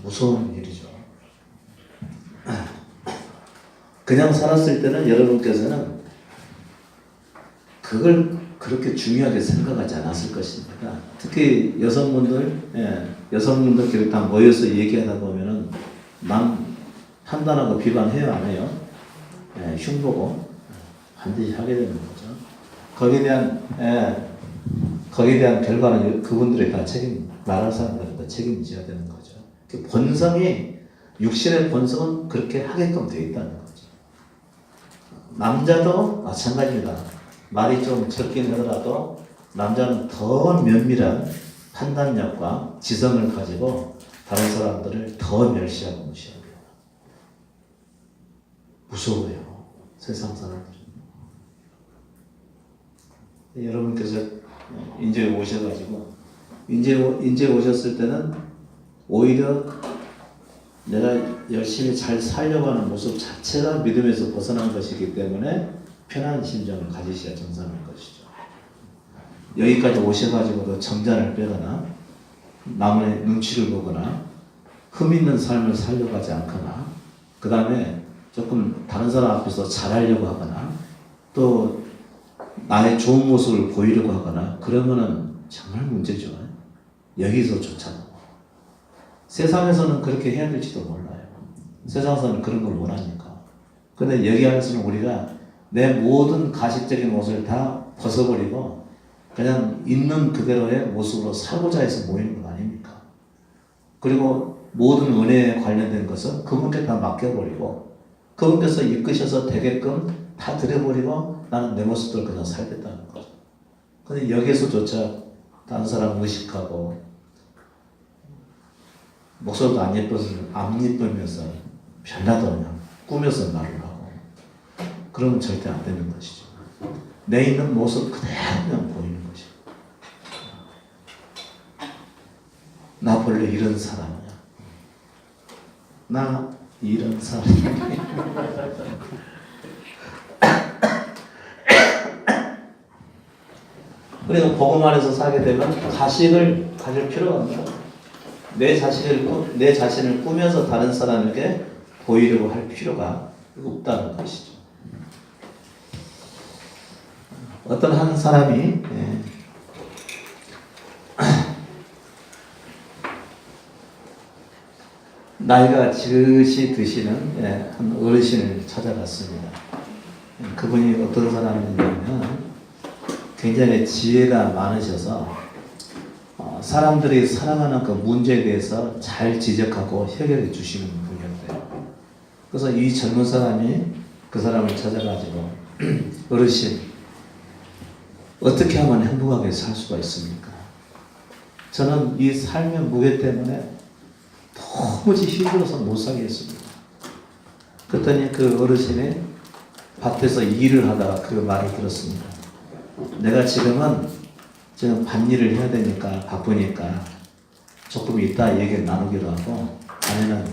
무서운 일이죠. 그냥 살았을 때는 여러분께서는 그걸 그렇게 중요하게 생각하지 않았을 것입니다. 특히 여성분들끼리 다 모여서 얘기하다 보면은 남 판단하고 비판해요, 안 해요? 흉보고 반드시 하게 되는 거죠. 거기에 대한 결과는 그분들이 다 말할 사람들은 다 책임져야 되는 거죠. 그 본성이, 육신의 본성은 그렇게 하게끔 되어 있다는 거죠. 남자도 마찬가지입니다. 말이 좀 적긴 하더라도 남자는 더 면밀한 판단력과 지성을 가지고 다른 사람들을 더 멸시하고 무시하고 무서워요. 세상 사람들은. 여러분께서 인제에 오셔가지고 인제에 오셨을 때는 오히려 내가 열심히 잘 살려고 하는 모습 자체가 믿음에서 벗어난 것이기 때문에 편한 심정을 가지셔야 정상인 것이죠. 여기까지 오셔가지고도 정잔을 빼거나 남의 눈치를 보거나 흠 있는 삶을 살려고 하지 않거나 그 다음에 조금 다른 사람 앞에서 잘하려고 하거나 또 나의 좋은 모습을 보이려고 하거나 그러면은 정말 문제죠. 여기서조차도. 세상에서는 그렇게 해야 될지도 몰라요. 세상에서는 그런 걸 원하니까. 근데 여기 안에서는 우리가 내 모든 가식적인 모습을 다 벗어버리고 그냥 있는 그대로의 모습으로 살고자 해서 모이는 것 아닙니까? 그리고 모든 은혜에 관련된 것은 그분께 다 맡겨버리고 그분께서 이끄셔서 되게끔 다 드려버리고 나는 내 모습대로 그냥 살겠다는 거죠. 근데 여기서조차 다른 사람 의식하고 목소리도 안 예쁘면서 별나도 그냥 꾸며서 말을 하고 그러면 절대 안 되는 것이죠. 내 있는 모습 그대로 그냥 보이는 것이죠. 나 원래 이런 사람이야. 나 이런 사람이야. 그래서 복음 안에서 살게 되면 가식을 가질 필요가 없다. 내 자신을 꾸며서 다른 사람에게 보이려고 할 필요가 없다는 것이죠. 어떤 한 사람이 나이가 지긋이 드시는 한 어르신을 찾아갔습니다. 그분이 어떤 사람이냐면 굉장히 지혜가 많으셔서 사람들이 살아가는 그 문제에 대해서 잘 지적하고 해결해 주시는 분이었대요. 그래서 이 젊은 사람이 그 사람을 찾아가지고 어르신, 어떻게 하면 행복하게 살 수가 있습니까? 저는 이 삶의 무게 때문에 도무지 힘들어서 못 살겠습니다. 그랬더니 그 어르신이 밭에서 일을 하다가 그 말을 들었습니다. 내가 지금 밭일을 해야 되니까 바쁘니까 조금 이따 얘기 나누기로 하고 아내는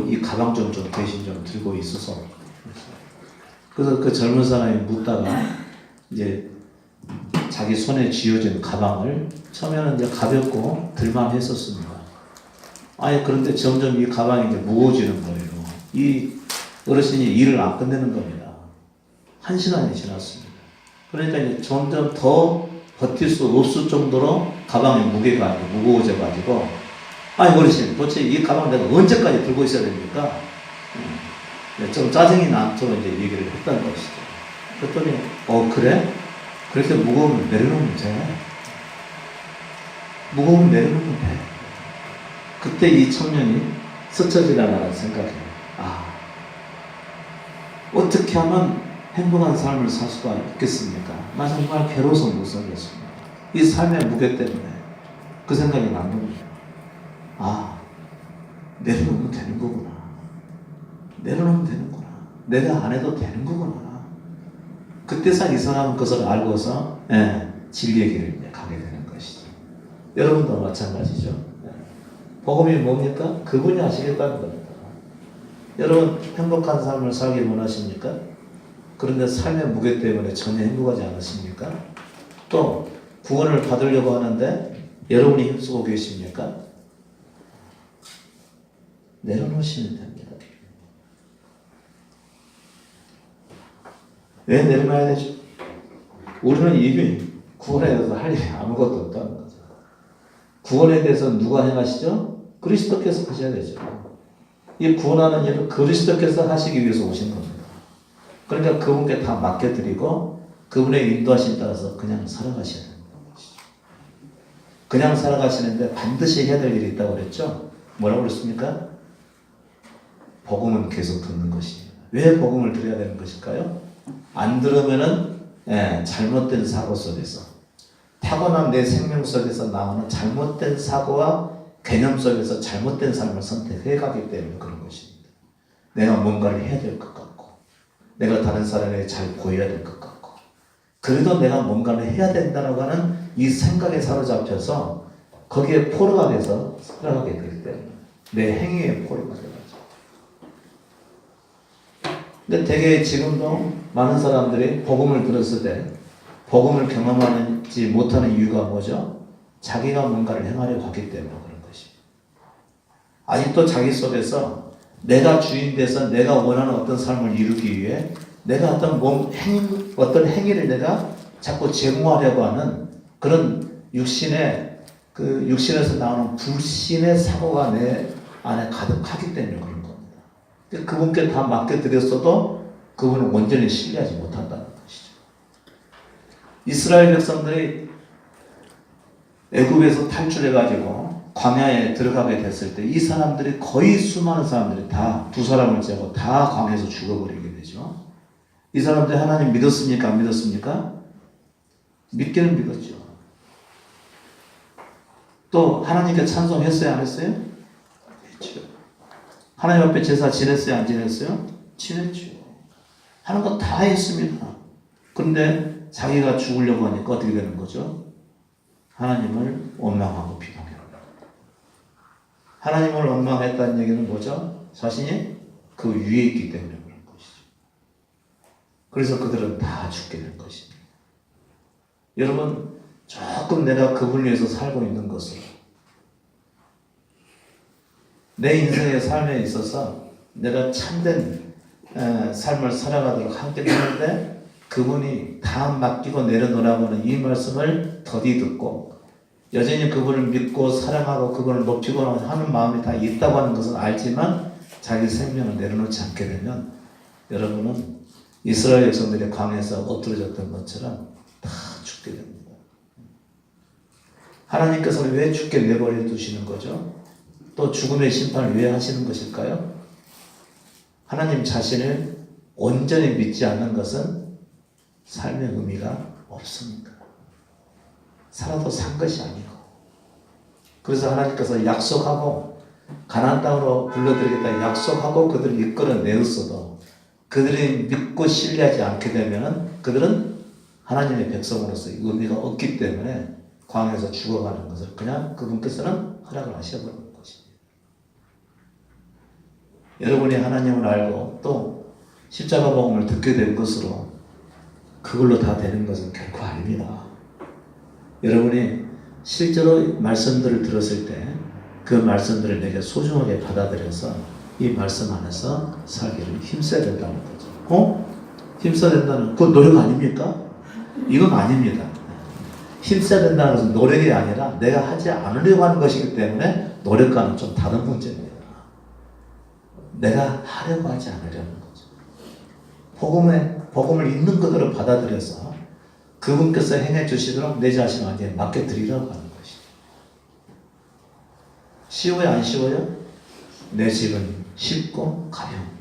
이 가방 좀 대신 좀 들고 있어서 그래서 그 젊은 사람이 묻다가 이제 자기 손에 쥐어진 가방을 처음에는 이제 가볍고 들만 했었습니다. 그런데 점점 이 가방이 이제 무거워지는 거예요. 이 어르신이 일을 안 끝내는 겁니다. 1시간이 지났습니다. 그러니까 이제 점점 더 버틸 수 없을 정도로 가방의 무게가 무거워져가지고 어르신 도대체 이 가방 내가 언제까지 들고 있어야 됩니까? 좀 짜증이 나도록 이제 얘기를 했다는 것이죠. 그랬더니 그래? 그렇게 무거우면 내려놓으면 돼. 무거우면 내려놓으면 돼. 그때 이 청년이 스쳐 지나가는 생각이에요. 어떻게 하면 행복한 삶을 살 수가 있겠습니까? 나 정말 괴로워서 못 살겠습니다. 이 삶의 무게 때문에 그 생각이 난 겁니다. 내려놓으면 되는 거구나. 내려놓으면 되는구나. 내가 안 해도 되는 거구나. 그때서 이 사람은 그것을 알고서 진리의 길을 가게 되는 것이죠. 여러분도 마찬가지죠. 복음이 뭡니까? 그분이 하시겠다는 겁니다. 여러분 행복한 삶을 살기 원하십니까? 그런데 삶의 무게 때문에 전혀 행복하지 않으십니까? 또 구원을 받으려고 하는데 여러분이 힘쓰고 계십니까? 내려놓으시면 됩니다. 왜 내려놔야 되죠? 우리는 이미 구원에 대해서 할 일이 아무것도 없다는 거죠. 구원에 대해서 누가 행하시죠? 그리스도께서 하셔야 되죠. 이 구원하는 일을 그리스도께서 하시기 위해서 오신 겁니다. 그러니까 그분께 다 맡겨드리고 그분의 인도하심 따라서 그냥 살아가셔야 됩니다. 그냥 살아가시는데 반드시 해야 될 일이 있다고 그랬죠? 뭐라고 그랬습니까? 복음은 계속 듣는 것입니다. 왜 복음을 들어야 되는 것일까요? 안 들으면은 잘못된 사고 속에서 타고난 내 생명 속에서 나오는 잘못된 사고와 개념 속에서 잘못된 삶을 선택해 가기 때문에 그런 것입니다. 내가 뭔가를 해야 될 것 같고 내가 다른 사람에게 잘 보여야 될 것 같고 그래도 내가 뭔가를 해야 된다고 하는 이 생각에 사로잡혀서 거기에 포로가 돼서 살아가게 되기 때문에 내 행위에 포로가 되죠. 근데 되게 지금도 많은 사람들이 복음을 들었을 때 복음을 경험하지 못하는 이유가 뭐죠? 자기가 뭔가를 행하려고 하기 때문에 그런 것입니다. 아직도 자기 속에서 내가 주인 돼서 내가 원하는 어떤 삶을 이루기 위해 내가 어떤 행위를 내가 자꾸 제공하려고 하는 그런 육신에서 나오는 불신의 사고가 내 안에 가득하기 때문에 그런 겁니다. 그분께 다 맡겨드렸어도 그분은 온전히 신뢰하지 못한다는 것이죠. 이스라엘 백성들이 애굽에서 탈출해가지고 광야에 들어가게 됐을 때 이 사람들이 거의 수많은 사람들이 다 두 사람을 제고 다 광야에서 죽어버리게 되죠. 이 사람들이 하나님 믿었습니까? 안 믿었습니까? 믿기는 믿었죠. 또 하나님께 찬송했어요? 안 했어요? 했죠. 하나님 앞에 제사 지냈어요? 안 지냈어요? 지냈죠. 하는 거 다 했습니다. 그런데 자기가 죽으려고 하니까 어떻게 되는 거죠? 하나님을 원망하고 비방해요. 하나님을 원망했다는 얘기는 뭐죠? 자신이 그 위에 있기 때문에 그런 것이죠. 그래서 그들은 다 죽게 된 것입니다. 여러분, 조금 내가 그분을 위해서 살고 있는 것을 내 인생의 삶에 있어서 내가 참된 삶을 살아가도록 함께 되는데 그분이 다 맡기고 내려놓으라고 하는 이 말씀을 더디 듣고 여전히 그분을 믿고 사랑하고 그분을 높이고 하는 마음이 다 있다고 하는 것은 알지만 자기 생명을 내려놓지 않게 되면 여러분은 이스라엘 백성들이 광야에서 엎드러졌던 것처럼 다 죽게 됩니다. 하나님께서 왜 죽게 내버려 두시는 거죠? 또 죽음의 심판을 왜 하시는 것일까요? 하나님 자신을 온전히 믿지 않는 것은 삶의 의미가 없습니다. 살아도 산 것이 아니고. 그래서 하나님께서 약속하고 가나안 땅으로 불러들이겠다 약속하고 그들을 이끌어내었어도 그들이 믿고 신뢰하지 않게 되면 그들은 하나님의 백성으로서 의미가 없기 때문에 광야에서 죽어가는 것을 그냥 그분께서는 허락을 하셔버리는 것입니다. 여러분이 하나님을 알고 또 십자가 복음을 듣게 된 것으로 그걸로 다 되는 것은 결코 아닙니다. 여러분이 실제로 말씀들을 들었을 때 그 말씀들을 내게 소중하게 받아들여서 이 말씀 안에서 살기를 힘써야 된다는 거죠. 힘써야 된다는 그건 노력 아닙니까? 이건 아닙니다. 힘써야 된다는 것은 노력이 아니라 내가 하지 않으려고 하는 것이기 때문에 노력과는 좀 다른 문제입니다. 내가 하려고 하지 않으려는 거죠. 복음을 있는 그대로 받아들여서 그분께서 행해 주시도록 내 자신을 완전히 맡겨드리라고 하는 것이죠. 쉬워요? 안 쉬워요? 내 집은 쉽고 가벼웁니다.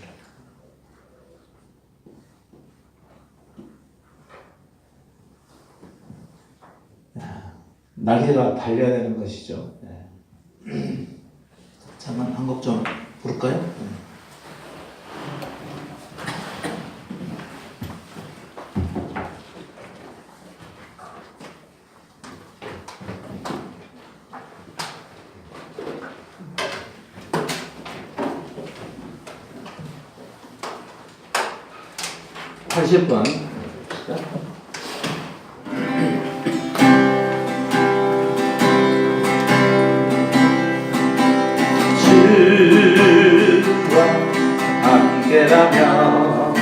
날개가 달려야 되는 것이죠. 잠깐 한 곡 좀 부를까요? 80번. 주 함께라면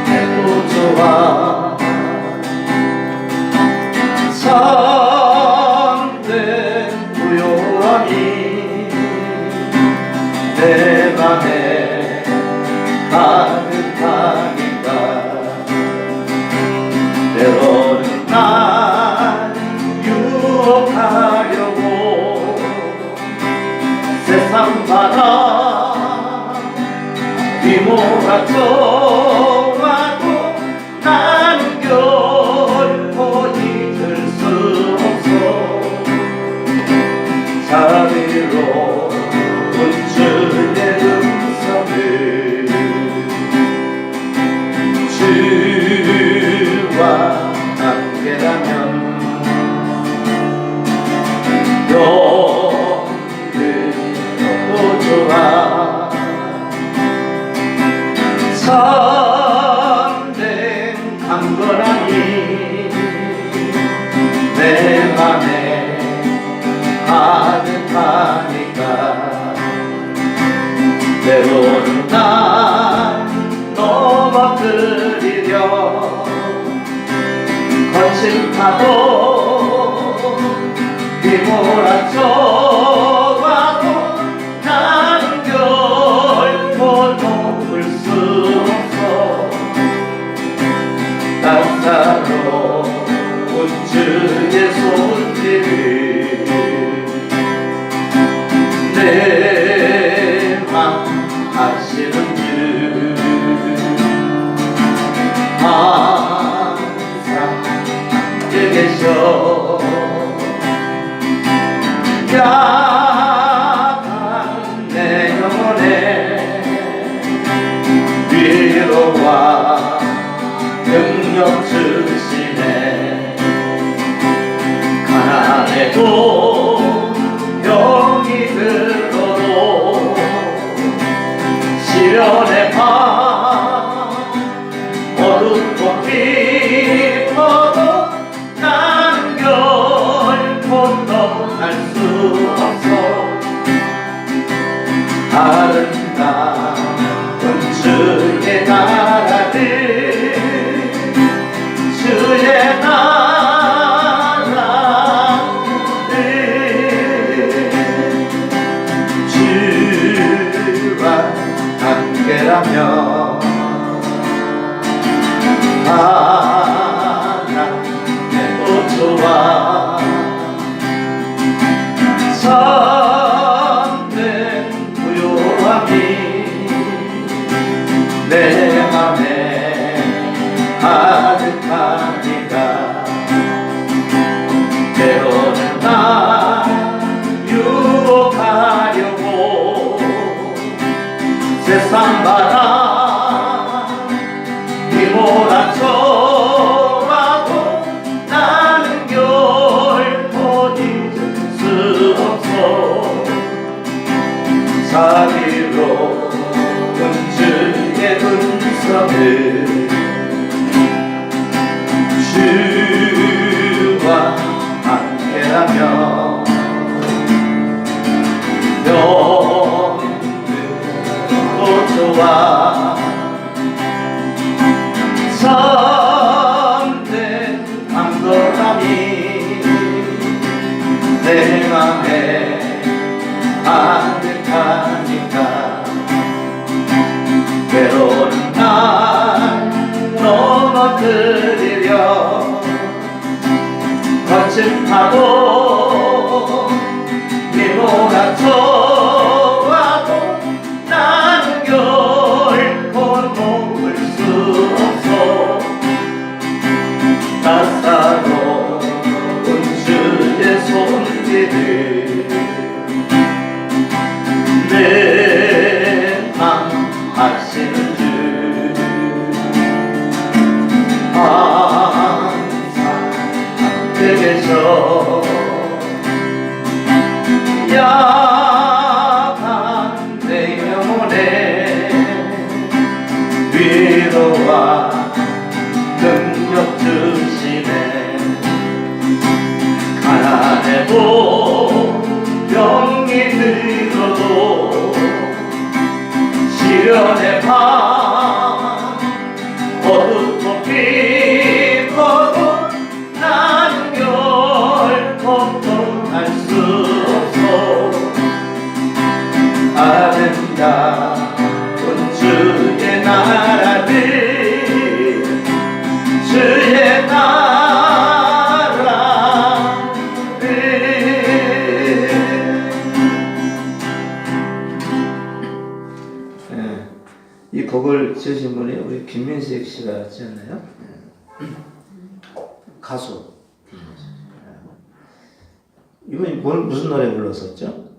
해도 좋아. 참된 고요함이 내 맘에 가득하니까 때로는 날 유혹하려고 세상 바다 휘몰아쳐와도 나는 결코 잊을 수 없어. 자비로운 주의 음성을 주와 함께라면 영원히도 좋아. 참된 강건함이 내 맘에 가득하니까 때로는 날 넘어뜨리려 거친 파도 휘몰아쳐와도 나는 결코 녹을 수 없어. 따사로운 주의 손길을 내 맘 아시는 주 항상 함께 계셔. 약한 내 영혼에 위로와 능력 주시네. 가난해도 병이 들어도 시련의 밤 어둡고 깊어도 나는 결코 떠날 수 없어. 아름다운 주의 나라를 주의 나라를 주와 함께라면 해도 좋아. 참된 고요함이 내 맘에 가득하니까 때로는 날 유혹하려고 세상 바람 휘몰아쳐와도 나는 결코 잊을 수 없어. 자비로운 주의 음성을 주와 함께라면 영원히도 좋아. 참된 강건함이 내 맘에 가득하니까 때로는 날 넘어뜨리려 거친 파도 휘몰아쳐와도 나는 결코 녹을 수 없어. 따사로운 주의 손길을 내 맘 아시는 주 항상 함께 계셔. 약한 내 영혼에 위로와 능력 주시네. 가난해도 병이 들 곡을 지으신 분이 우리 김민식 씨가 지었나요? 가수. 이분이 무슨 노래 불렀었죠?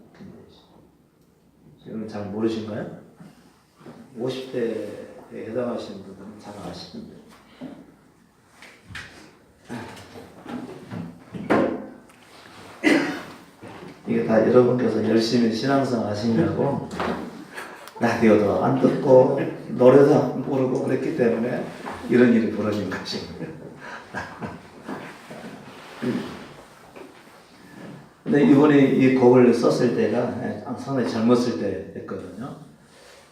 여러분 잘 모르신가요? 50대에 해당하시는 분들은 잘 아시는데. 이게 다 여러분께서 열심히 신앙생활 하시냐고 라디오도 안 듣고 노래도 안 부르고 그랬기 때문에 이런 일이 벌어진 것입니다. 근데 이분이 이 곡을 썼을 때가 상당히 젊었을 때였거든요.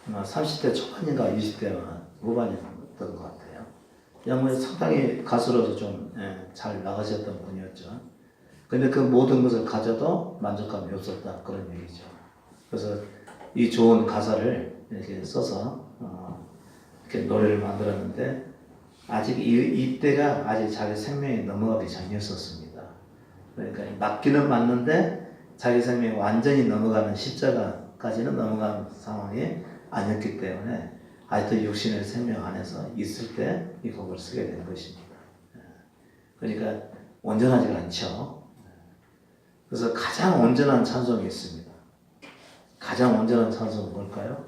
아마 30대 초반인가 20대 후반이었던 것 같아요. 양반이 상당히 가수로서 좀 잘 나가셨던 분이었죠. 근데 그 모든 것을 가져도 만족감이 없었다, 그런 얘기죠. 그래서 이 좋은 가사를 이렇게 써서 이렇게 노래를 만들었는데 아직 이때가 아직 자기 생명이 넘어가기 전이었었습니다. 그러니까 맞기는 맞는데 자기 생명이 완전히 넘어가는 십자가까지는 넘어가는 상황이 아니었기 때문에 아직도 육신의 생명 안에서 있을 때 이 곡을 쓰게 된 것입니다. 그러니까 온전하지 않죠. 그래서 가장 온전한 찬송이 있습니다. 가장 온전한 찬송은 뭘까요?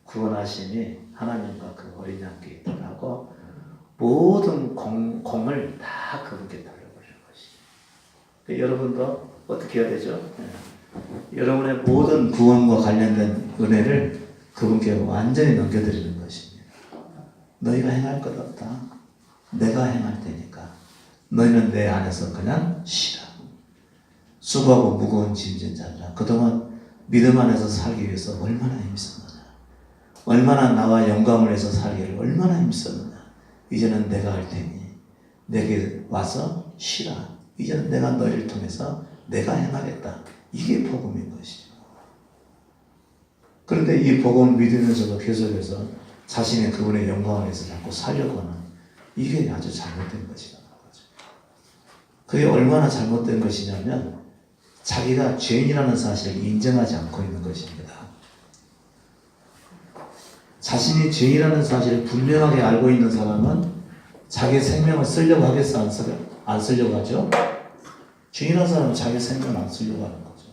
구원하심이 하나님과 그 어린 양께 있다고 하고 모든 공을 다 그분께 돌려버리는 것이죠. 여러분도 어떻게 해야 되죠? 여러분의 모든 구원과 관련된 은혜를 그분께 완전히 넘겨드리는 것입니다. 너희가 행할 것 없다. 내가 행할 테니까 너희는 내 안에서 그냥 쉬라. 수고하고 무거운 짐진 자들아, 그동안 믿음 안에서 살기 위해서 얼마나 힘썼느냐, 얼마나 나와 영광을 위해서 살기를 얼마나 힘썼느냐. 이제는 내가 할 테니 내게 와서 쉬라. 이제는 내가 너희를 통해서 내가 행하겠다. 이게 복음인 것이죠. 그런데 이 복음을 믿으면서도 계속해서 자신의 그분의 영광을 위해서 자꾸 살려고 하는, 이게 아주 잘못된 것이다. 그게 얼마나 잘못된 것이냐면 자기가 죄인이라는 사실을 인정하지 않고 있는 것입니다. 자신이 죄인이라는 사실을 분명하게 알고 있는 사람은 자기 생명을 쓰려고 하겠어? 안 쓰려고 하죠? 죄인이라는 사람은 자기 생명을 안 쓰려고 하는 거죠.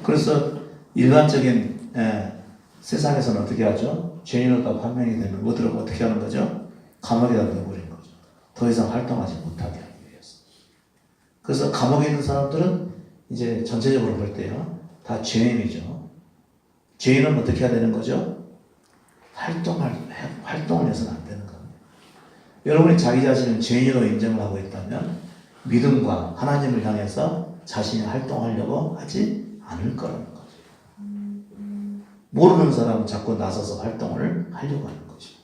그래서 일반적인 세상에서는 어떻게 하죠? 죄인으로 판명이 되면 뭐들어 어떻게 하는 거죠? 감옥에다 넣어버리는 거죠. 더 이상 활동하지 못하게 하기 위해서. 그래서 감옥에 있는 사람들은 이제 전체적으로 볼 때요, 다 죄인이죠. 죄인은 어떻게 해야 되는 거죠? 활동을 해서는 안 되는 겁니다. 여러분이 자기 자신을 죄인으로 인정을 하고 있다면 믿음과 하나님을 향해서 자신이 활동하려고 하지 않을 거라는 거죠. 모르는 사람은 자꾸 나서서 활동을 하려고 하는 거죠.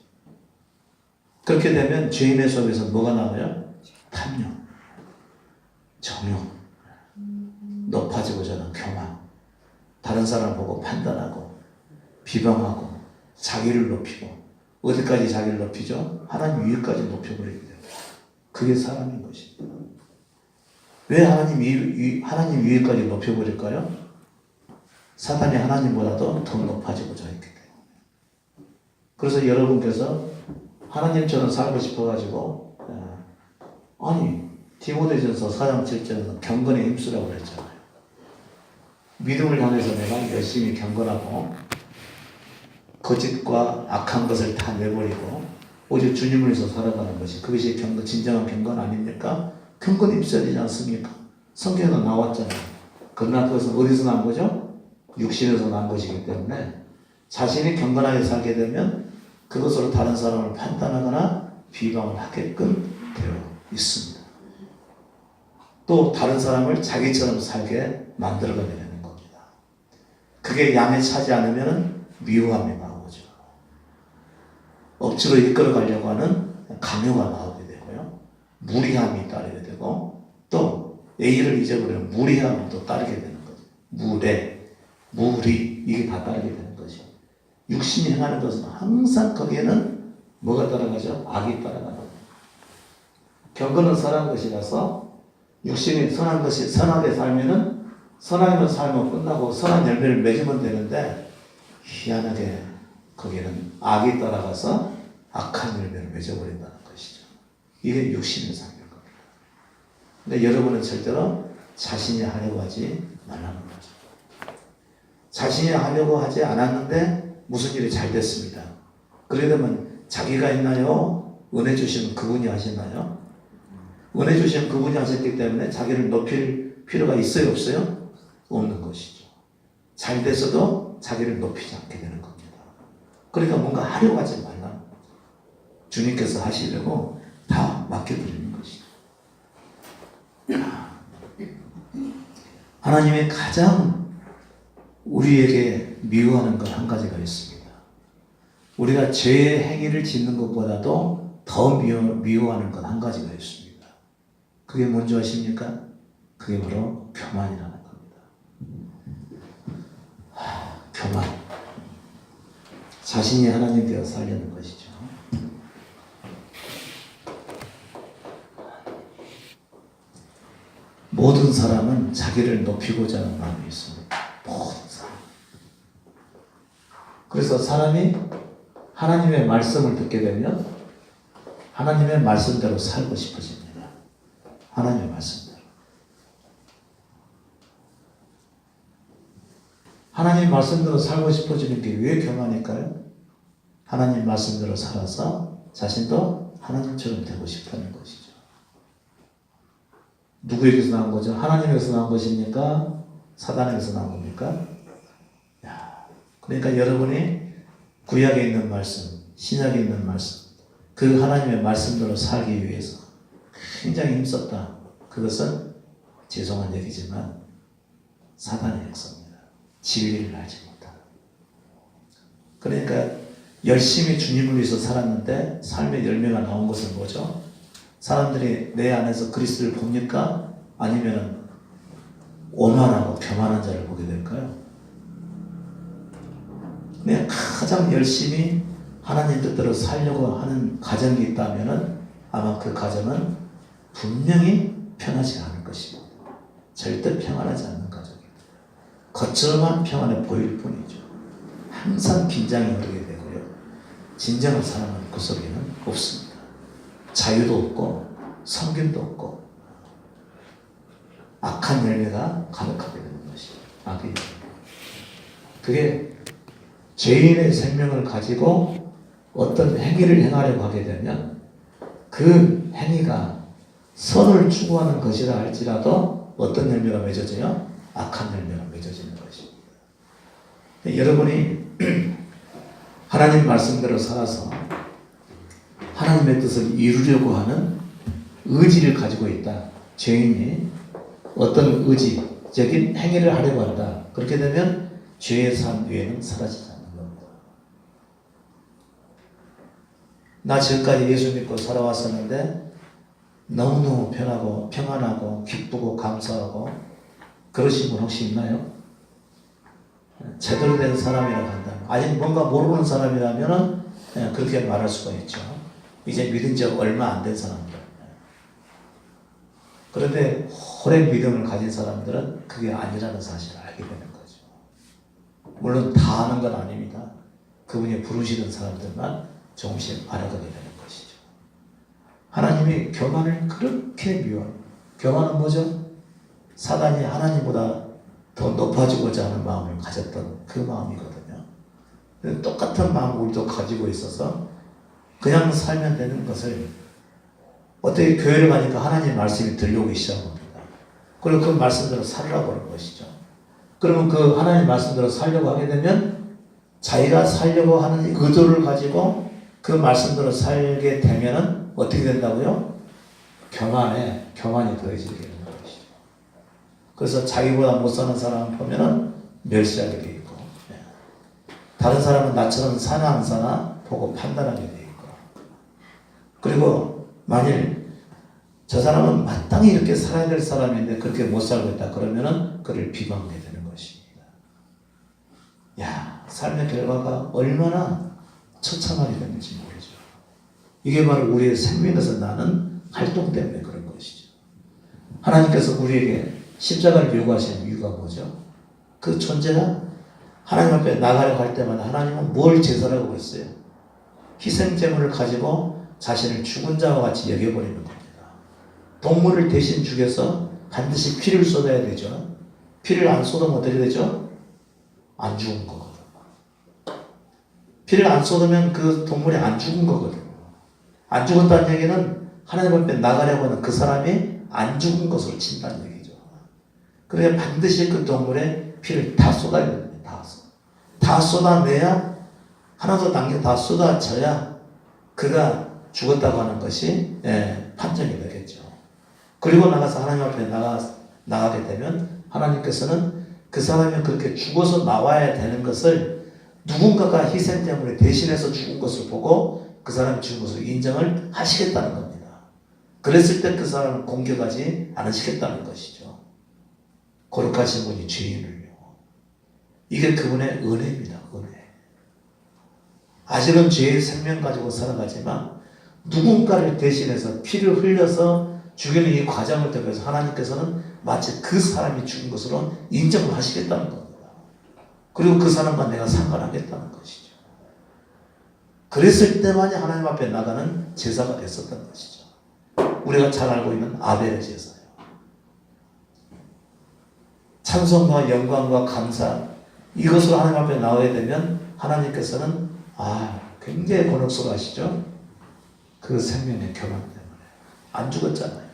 그렇게 되면 죄인의 속에서 뭐가 나와요? 탐욕, 정욕, 높아지고자 하는 교만, 다른 사람을 보고 판단하고 비방하고 자기를 높이고, 어디까지 자기를 높이죠? 하나님 위에까지 높여버리게 돼요. 그게 사람인 것입니다. 왜 하나님 위에까지 높여버릴까요? 사단이 하나님보다도 더 높아지고자 했기 때문에. 그래서 여러분께서 하나님처럼 살고 싶어가지고 디모데전서 4장 7절에는 경건에 힘쓰라고 그랬잖아요. 믿음을 향해서 내가 열심히 경건하고 거짓과 악한 것을 다 내버리고 오직 주님을 위해서 살아가는 것이, 그것이 진정한 경건 아닙니까? 경건이 있어야 되지 않습니까? 성경에도 나왔잖아요. 그러나 그것은 어디서 난 거죠? 육신에서 난 것이기 때문에 자신이 경건하게 살게 되면 그것으로 다른 사람을 판단하거나 비방을 하게끔 되어 있습니다. 또 다른 사람을 자기처럼 살게 만들어가게 되는 겁니다. 그게 양에 차지 않으면 미워함이 나오죠. 억지로 이끌어가려고 하는 강요가 나오게 되고요. 무리함이 따르게 되고, 또 A를 잊어버리면 무리함이 또 따르게 되는 거죠. 무리, 이게 다 따르게 되는 거죠. 육신이 행하는 것은 항상 거기에는 뭐가 따라가죠? 악이 따라가는 거예요. 경건은 선한 것이라서 육신이 선한 것이 선하게 살면은 선하게만 살면 끝나고 선한 열매를 맺으면 되는데, 희한하게 거기에는 악이 따라가서 악한 열매를 맺어버린다는 것이죠. 이게 육신의 삶인 겁니다. 근데 여러분은 절대로 자신이 하려고 하지 말라는 거죠. 자신이 하려고 하지 않았는데 무슨 일이 잘 됐습니다. 그러려면 자기가 했나요? 은혜 주시는 그분이 하셨나요? 은혜 주시는 그분이 하셨기 때문에 자기를 높일 필요가 있어요? 없어요? 없는 것이죠. 잘 돼서도 자기를 높이지 않게 되는 겁니다. 그러니까 뭔가 하려고 하지 말라. 주님께서 하시려고 다 맡겨드리는 것이죠. 하나님의 가장 우리에게 미워하는 것 한 가지가 있습니다. 우리가 죄의 행위를 짓는 것보다도 더 미워하는 것 한 가지가 있습니다. 그게 뭔지 아십니까? 그게 바로 교만이라는 겁니다. 교만. 자신이 하나님 되어 살려는 것이죠. 모든 사람은 자기를 높이고자 하는 마음이 있습니다. 모든 사람. 그래서 사람이 하나님의 말씀을 듣게 되면 하나님의 말씀대로 살고 싶어집니다. 하나님의 말씀대로. 하나님 말씀대로 살고 싶어지는 게 왜 교만일까요? 하나님 말씀대로 살아서 자신도 하나님처럼 되고 싶다는 것이죠. 누구에게서 나온 거죠? 하나님에게서 나온 것입니까? 사단에게서 나온 겁니까? 그러니까 여러분이 구약에 있는 말씀, 신약에 있는 말씀, 그 하나님의 말씀대로 살기 위해서 굉장히 힘썼다. 그것은 죄송한 얘기지만 사단의 역사입니다. 진리를 알지 못하다. 그러니까 열심히 주님을 위해서 살았는데 삶의 열매가 나온 것은 뭐죠? 사람들이 내 안에서 그리스도를 봅니까? 아니면 오만하고 교만한 자를 보게 될까요? 내가 가장 열심히 하나님 뜻대로 살려고 하는 가정이 있다면 아마 그 가정은 분명히 편하지 않을 것입니다. 절대 평안하지 않는 가정입니다. 겉으로만 평안해 보일 뿐이죠. 항상 긴장이 오르게 되고요. 진정한 사랑은 그 속에는 없습니다. 자유도 없고 성김도 없고 악한 열매가 가득하게 되는 것이죠. 악의 열매. 그게 죄인의 생명을 가지고 어떤 행위를 행하려고 하게 되면 그 행위가 선을 추구하는 것이라 할지라도 어떤 열매가 맺어져요? 악한 열매가 맺어지는 것입니다. 여러분이 하나님 말씀대로 살아서 하나님의 뜻을 이루려고 하는 의지를 가지고 있다. 죄인이 어떤 의지적인 행위를 하려고 한다. 그렇게 되면 죄의 삶 위에는 사라지지 않는 겁니다. 나 지금까지 예수 믿고 살아왔었는데 너무너무 편하고 평안하고 기쁘고 감사하고 그러신 분 혹시 있나요? 제대로 된 사람이라고 한다면, 아직 뭔가 모르는 사람이라면 그렇게 말할 수가 있죠. 이제 믿은 지 얼마 안 된 사람들. 그런데 오랜 믿음을 가진 사람들은 그게 아니라는 사실을 알게 되는 거죠. 물론 다 아는 건 아닙니다. 그분이 부르시는 사람들만 조금씩 알아가게 되는 것이죠. 하나님이 교만을 그렇게 미워합니다. 교만은 뭐죠? 사단이 하나님보다 더 높아지고자 하는 마음을 가졌던 그 마음이거든요. 똑같은 마음을 우리도 가지고 있어서 그냥 살면 되는 것을 어떻게 교회를 가니까 하나님의 말씀이 들려오기 시작합니다. 그리고 그 말씀대로 살으라고 하는 것이죠. 그러면 그 하나님의 말씀대로 살려고 하게 되면 자기가 살려고 하는 의도를 가지고 그 말씀대로 살게 되면은 어떻게 된다고요? 교만이 더해지게 되는 것이죠. 그래서 자기보다 못 사는 사람을 보면은 멸시하게 되어 있고, 다른 사람은 나처럼 사나 안 사나 보고 판단하게 되어 있고, 그리고 만일 저 사람은 마땅히 이렇게 살아야 될 사람인데 그렇게 못 살고 있다 그러면은 그를 비방하게 되는 것입니다. 삶의 결과가 얼마나 처참하게 되는지 모르죠. 이게 바로 우리의 생명에서 나는 활동 때문에 그런 것이죠. 하나님께서 우리에게 십자가를 요구하시는 이유가 뭐죠? 그 존재가 하나님 앞에 나가려고 할 때마다 하나님은 뭘 제사라고 했어요? 희생제물을 가지고 자신을 죽은 자와 같이 여겨버리는 겁니다. 동물을 대신 죽여서 반드시 피를 쏟아야 되죠. 피를 안 쏟으면 어떻게 되죠? 안 죽은 거거든. 피를 안 쏟으면 그 동물이 안 죽은 거거든. 안 죽었다는 얘기는 하나님 앞에 나가려고 하는 그 사람이 안 죽은 것으로 친다는 얘기죠. 그러니까 반드시 그 동물의 피를 다 쏟아야 됩니다. 다 쏟아내야, 하나도 남겨 다 쏟아져야 그가 죽었다고 하는 것이 판정이 되겠죠. 그리고 나가서 하나님 앞에 나가게 되면 하나님께서는 그 사람이 그렇게 죽어서 나와야 되는 것을 누군가가 희생제물에 대신해서 죽은 것을 보고 그 사람이 죽은 것을 인정을 하시겠다는 겁니다. 그랬을 때 그 사람을 공격하지 않으시겠다는 것이죠. 거룩하신 분이 죄인을요. 이게 그분의 은혜입니다. 은혜. 아직은 죄의 생명 가지고 살아가지만 누군가를 대신해서 피를 흘려서 죽이는 이 과정을 통해서 하나님께서는 마치 그 사람이 죽은 것으로 인정을 하시겠다는 겁니다. 그리고 그 사람과 내가 상관하겠다는 것이죠. 그랬을 때만이 하나님 앞에 나가는 제사가 됐었던 것이죠. 우리가 잘 알고 있는 아벨의 제사예요. 찬송과 영광과 감사, 이것으로 하나님 앞에 나오게 되면 하나님께서는 굉장히 곤혹스러워하시죠. 그 생명의 결함 때문에 안 죽었잖아요.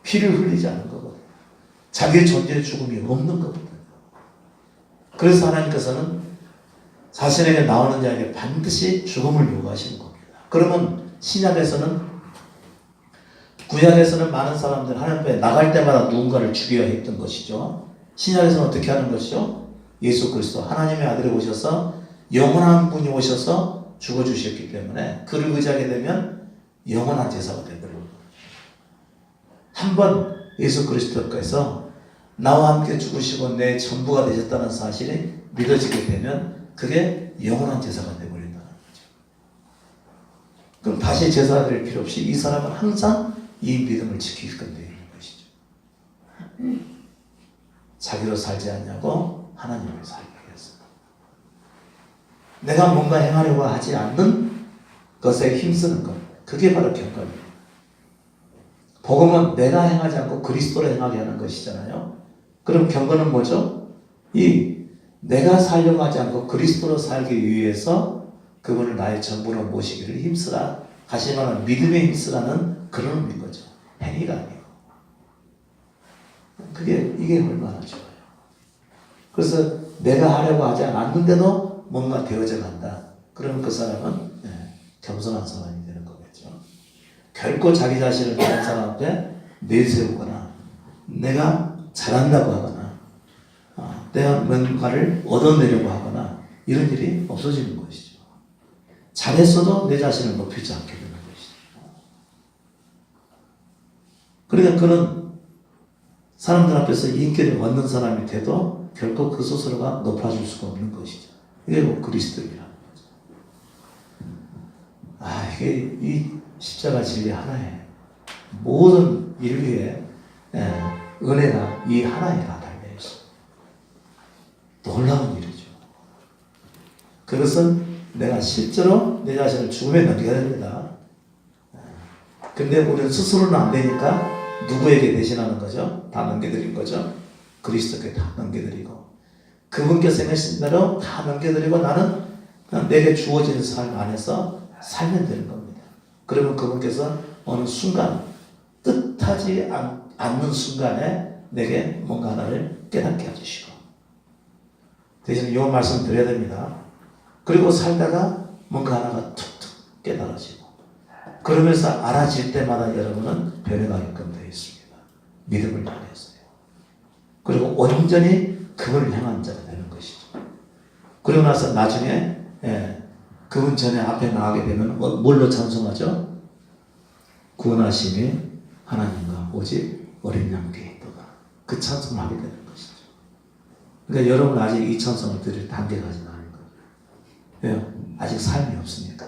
피를 흘리지 않은 거거든요. 자기의 존재의 죽음이 없는 거거든요. 그래서 하나님께서는 자신에게 나오는 자에게 반드시 죽음을 요구하시는 겁니다. 그러면 구약에서는 많은 사람들 하나님 앞에 나갈 때마다 누군가를 죽여야 했던 것이죠. 신약에서는 어떻게 하는 것이죠? 예수 그리스도 하나님의 아들이 오셔서 영원한 분이 오셔서 죽어주셨기 때문에 그를 의지하게 되면 영원한 제사가 되더라고요. 한번 예수 그리스도께서 나와 함께 죽으시고 내 전부가 되셨다는 사실이 믿어지게 되면 그게 영원한 제사가 되어버린다는 거죠. 그럼 다시 제사 드릴 필요 없이 이 사람은 항상 이 믿음을 지킬 건데 있는 것이죠. 자기로 살지 않냐고 하나님을 살기 위해서. 내가 뭔가 행하려고 하지 않는 것에 힘쓰는 것. 그게 바로 경건이에요. 복음은 내가 행하지 않고 그리스도로 행하게 하는 것이잖아요. 그럼 경건은 뭐죠? 내가 살려고 하지 않고 그리스도로 살기 위해서 그분을 나의 전부로 모시기를 힘쓰라 하시면 믿음에 힘쓰라는 그런 의미인 거죠. 행위가 아니고. 이게 얼마나 좋아요. 그래서 내가 하려고 하지 않았는데도 뭔가 되어져 간다. 그러면 그 사람은 겸손한 사람이 되는 거겠죠. 결코 자기 자신을 다른 사람 앞에 내세우거나 내가 잘한다고 하거나 내가 뭔가를 얻어내려고 하거나 이런 일이 없어지는 것이죠. 잘했어도 내 자신을 높이지 않게 되는 것이죠. 그러니까 그는 사람들 앞에서 인기를 얻는 사람이 돼도 결코 그 스스로가 높아질 수가 없는 것이죠. 이게 그리스도이라는 거죠. 이게 이 십자가 진리 하나에 모든 인류의 은혜가 이 하나에 다 달려있어요. 놀라운 일이죠. 그것은 내가 실제로 내 자신을 죽음에 넘겨야 됩니다. 근데 우리는 스스로는 안 되니까 누구에게 대신하는 거죠? 다 넘겨드린 거죠? 그리스도께 다 넘겨드리고 그분께서 행하신 대로 다 넘겨드리고 나는 그냥 내게 주어진 삶 안에서 살면 되는 겁니다. 그러면 그분께서 어느 순간 뜻하지 않는 순간에 내게 뭔가 하나를 깨닫게 해주시고 대신 이 말씀 드려야 됩니다. 그리고 살다가 뭔가 하나가 툭툭 깨달아지고 그러면서 알아질 때마다 여러분은 변해가게끔 되어 있습니다. 믿음을 통해서요. 그리고 온전히 그분을 향한 자가 되는 것이죠. 그리고 나서 나중에 그분 전에 앞에 나가게 되면 뭘로 찬송하죠? 구원하심이 하나님과 오직 어린 양께 있도다. 그 찬송을 하게 되는 것이죠. 그러니까 여러분 아직 이 찬송을 드릴 단계가 아직 아닌 거예요. 왜요? 아직 삶이 없으니까.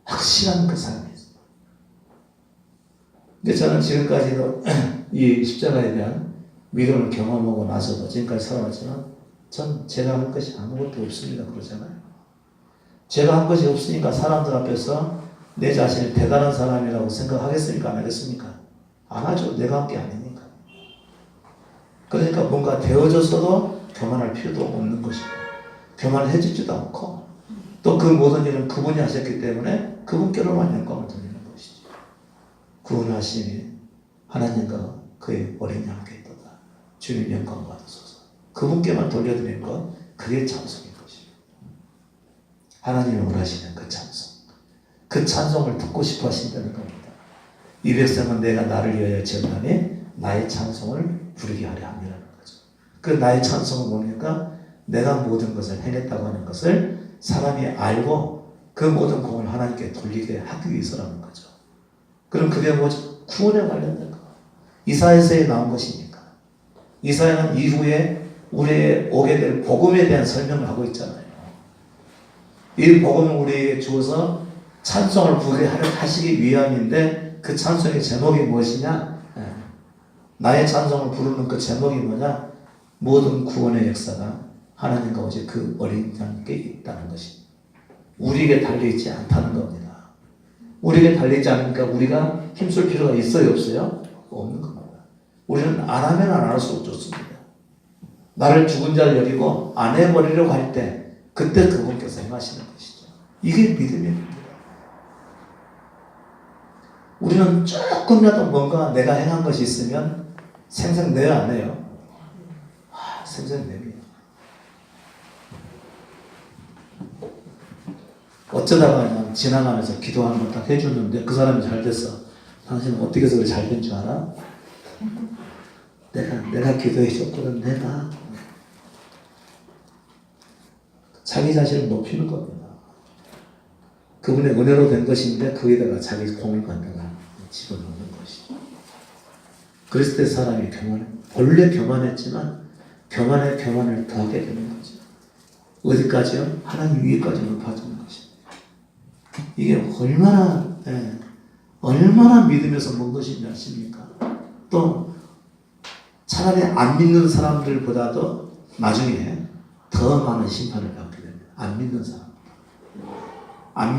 확실한 그 삶이 있어요. 근데 저는 지금까지도 이 십자가에 대한 믿음을 경험하고 나서도 지금까지 살아왔지만 전 제가 한 것이 아무것도 없습니다. 그러잖아요. 제가 한 것이 없으니까 사람들 앞에서 내 자신을 대단한 사람이라고 생각하겠습니까? 안 하겠습니까? 안 하죠. 내가 한 게 아니니까. 그러니까 뭔가 되어졌어도 교만할 필요도 없는 것이고, 교만해지지도 않고, 또 그 모든 일은 그분이 하셨기 때문에 그분께로만 영광을 돌리는 것이죠. 구원하심이 하나님과 그의 어린 양께 있도다. 주님 영광 받으소서. 그분께만 돌려드리는 것, 그게 찬송인 것입니다. 하나님이 원하시는 그 찬송. 그 찬송을 듣고 싶어 하신다는 겁니다. 이 백성은 내가 나를 위하여 지었나니 나의 찬송을 부르게 하려 함이라는 거죠. 그 나의 찬송은 뭡니까? 내가 모든 것을 해냈다고 하는 것을 사람이 알고 그 모든 공을 하나님께 돌리게 하기 위해서라는 거죠. 그럼 그게 뭐죠? 구원에 관련된 거. 이사야서에 나온 것이니까. 이사야는 이후에 우리의 오게 될 복음에 대한 설명을 하고 있잖아요. 이 복음을 우리에게 주어서 찬송을 부르게 하시기 위함인데 그 찬송의 제목이 무엇이냐? 나의 찬송을 부르는 그 제목이 뭐냐? 모든 구원의 역사가 하나님과 오직 그 어린 양께 있다는 것입니다. 우리에게 달려있지 않다는 겁니다. 우리에게 달려있지 않으니까 우리가 힘쓸 필요가 있어요? 없어요? 없는 겁니다. 우리는 안 하면 안 할 수 없습니다. 나를 죽은 자를 여기고 안 해버리려고 할 때 그때 그분께서 행하시는 것이죠. 이게 믿음입니다. 우리는 조금이라도 뭔가 내가 행한 것이 있으면 생색내요, 안 해요? 생색냅니다. 어쩌다가 그냥 지나가면서 기도 한번 딱 해줬는데 그 사람이 잘 됐어. 당신은 어떻게 해서 잘 된 줄 알아? 내가 기도해줬거든, 내가. 자기 자신을 높이는 겁니다. 그분의 은혜로 된 것인데 거기다가 자기 공을 갖다가 집어넣는 것이죠. 그랬을 때 사람이 원래 교만했지만 교만에 교만을 더하게 되는 거죠. 어디까지요? 하나님 위에까지 높아지는 것입니다. 이게 얼마나 믿으면서 먹는 것인지 아십니까? 또 차라리 안 믿는 사람들보다도 나중에 더 많은 심판을 받게 됩니다. 안 믿는 사람. 안